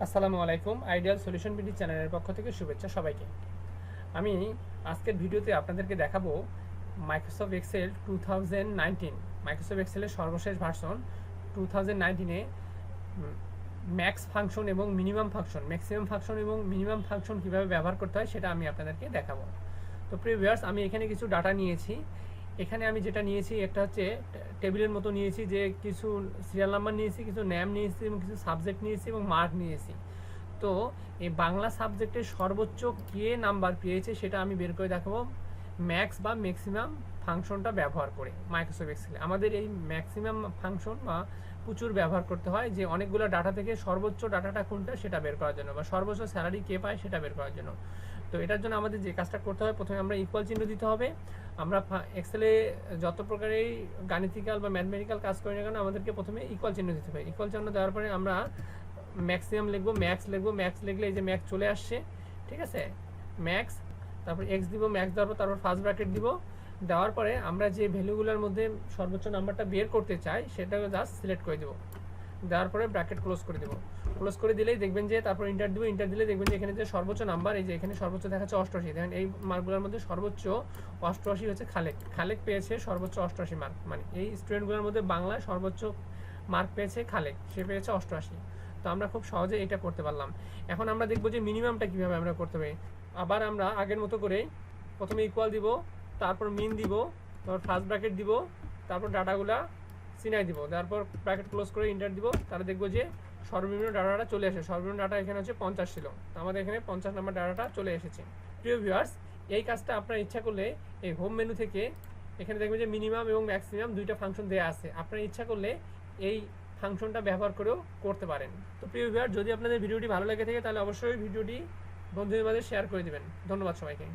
আসসালামু আলাইকুম। Ideal solution BD চ্যানেলের পক্ষ থেকে শুভেচ্ছা সবাইকে। আমি আজকের ভিডিওতে আপনাদেরকে দেখাবো মাইক্রোসফট এক্সেল 2019, মাইক্রোসফট এক্সেলের সর্বশেষ ভার্সন 2019-এ ম্যাক্স ফাংশন এবং মিনিমাম ফাংশন, ম্যাক্সিমাম ফাংশন এবং মিনিমাম ফাংশন কীভাবে ব্যবহার করতে হয় সেটা আমি আপনাদেরকে দেখাবো। তো প্রিয় ভিউয়ার্স, আমি এখানে কিছু ডাটা নিয়েছি। এখানে আমি যেটা নিয়েছি একটা হচ্ছে টেবিলের মতো নিয়েছি, যে কিছু সিরিয়াল নাম্বার নিয়েছি, কিছু নেম নিয়েছি এবং কিছু সাবজেক্ট নিয়েছি এবং মার্ক নিয়েছি। তো এই বাংলা সাবজেক্টের সর্বোচ্চ কে নাম্বার পেয়েছে সেটা আমি বের করে দেখাবো ম্যাক্স বা ম্যাক্সিমাম ফাংশনটা ব্যবহার করে। মাইক্রোসফট এক্সেলে আমাদের এই ম্যাক্সিমাম ফাংশন বা প্রচুর ব্যবহার করতে হয়, যে অনেকগুলো ডাটা থেকে সর্বোচ্চ ডাটাটা কোনটা সেটা বের করার জন্য, বা সর্বোচ্চ স্যালারি কে পায় সেটা বের করার জন্য। তো এটার জন্য আমাদের যে কাজটা করতে হবে, প্রথমে আমরা ইকুয়াল চিহ্ন দিতে হবে। আমরা এক্সেলে যত প্রকারের গাণিতিক্যাল বা ম্যাথমেটিক্যাল কাজ করি না কেন, আমাদেরকে প্রথমে ইকুয়াল চিহ্ন দিতে হবে। ইকুয়াল চিহ্ন দেওয়ার পরে আমরা ম্যাক্সিমাম লিখবো, ম্যাক্স লিখবো, ম্যাক্স লিখলে এই যে ম্যাক্স চলে আসছে, ঠিক আছে, ম্যাক্স, তারপর এক্স দিব, ম্যাক্স দেওয়ার পর তারপর ফার্স্ট ব্র্যাকেট দিব। দেওয়ার পরে আমরা যে ভ্যালুগুলোর মধ্যে সর্বোচ্চ নাম্বারটা বের করতে চাই সেটাকে জাস্ট সিলেক্ট করে দেবো। দেওয়ার পরে ব্র্যাকেট ক্লোজ করে দেবো। ক্লোজ করে দিলেই দেখবেন যে তারপর ইন্টার দিব। ইন্টার দিলে দেখবেন যে এখানে যে সর্বোচ্চ নাম্বার, এই যে এখানে সর্বোচ্চ দেখাচ্ছে 88। দেখেন এই মার্কগুলোর মধ্যে সর্বোচ্চ 88 হচ্ছে খালেক। খালেক পেয়েছে সর্বোচ্চ 88 মার্ক, মানে এই স্টুডেন্টগুলোর মধ্যে বাংলায় সর্বোচ্চ মার্ক পেয়েছে খালেক, সে পেয়েছে 88। তো আমরা খুব সহজে এটা করতে পারলাম। এখন আমরা দেখবো যে মিনিমামটা কীভাবে আমরা করতে পারি। আবার আমরা আগের মতো করে প্রথমে ইকুয়াল দিব, তারপর মিন দিব, তারপর ফার্স্ট ব্র্যাকেট দিব, তারপর ডাটাগুলা সিনাই দিব, তারপর ব্র্যাকেট ক্লোজ করে ইন্টার দিব। তাহলে দেখবো যে সর্বনিম্ন ডাটাটা চলে আসে। সর্বনিম্ন ডাটা এখানে হচ্ছে 50 ছিল, তো আমাদের এখানে 50 নাম্বার ডাটাটা চলে এসেছে। প্রিয় ভিউয়ার্স, এই কাজটা আপনার ইচ্ছা করলে এই হোম মেনু থেকে এখানে দেখবেন যে মিনিমাম এবং ম্যাক্সিমাম দুইটা ফাংশন দেওয়া আছে। আপনার ইচ্ছা করলে এই ফাংশনটা ব্যবহার করেও করতে পারেন। তো প্রিয় ভিউয়ার, যদি আপনাদের ভিডিওটি ভালো লেগে থাকে তাহলে অবশ্যই ভিডিওটি বন্ধুদের মাঝে শেয়ার করে দেবেন। ধন্যবাদ সবাইকে।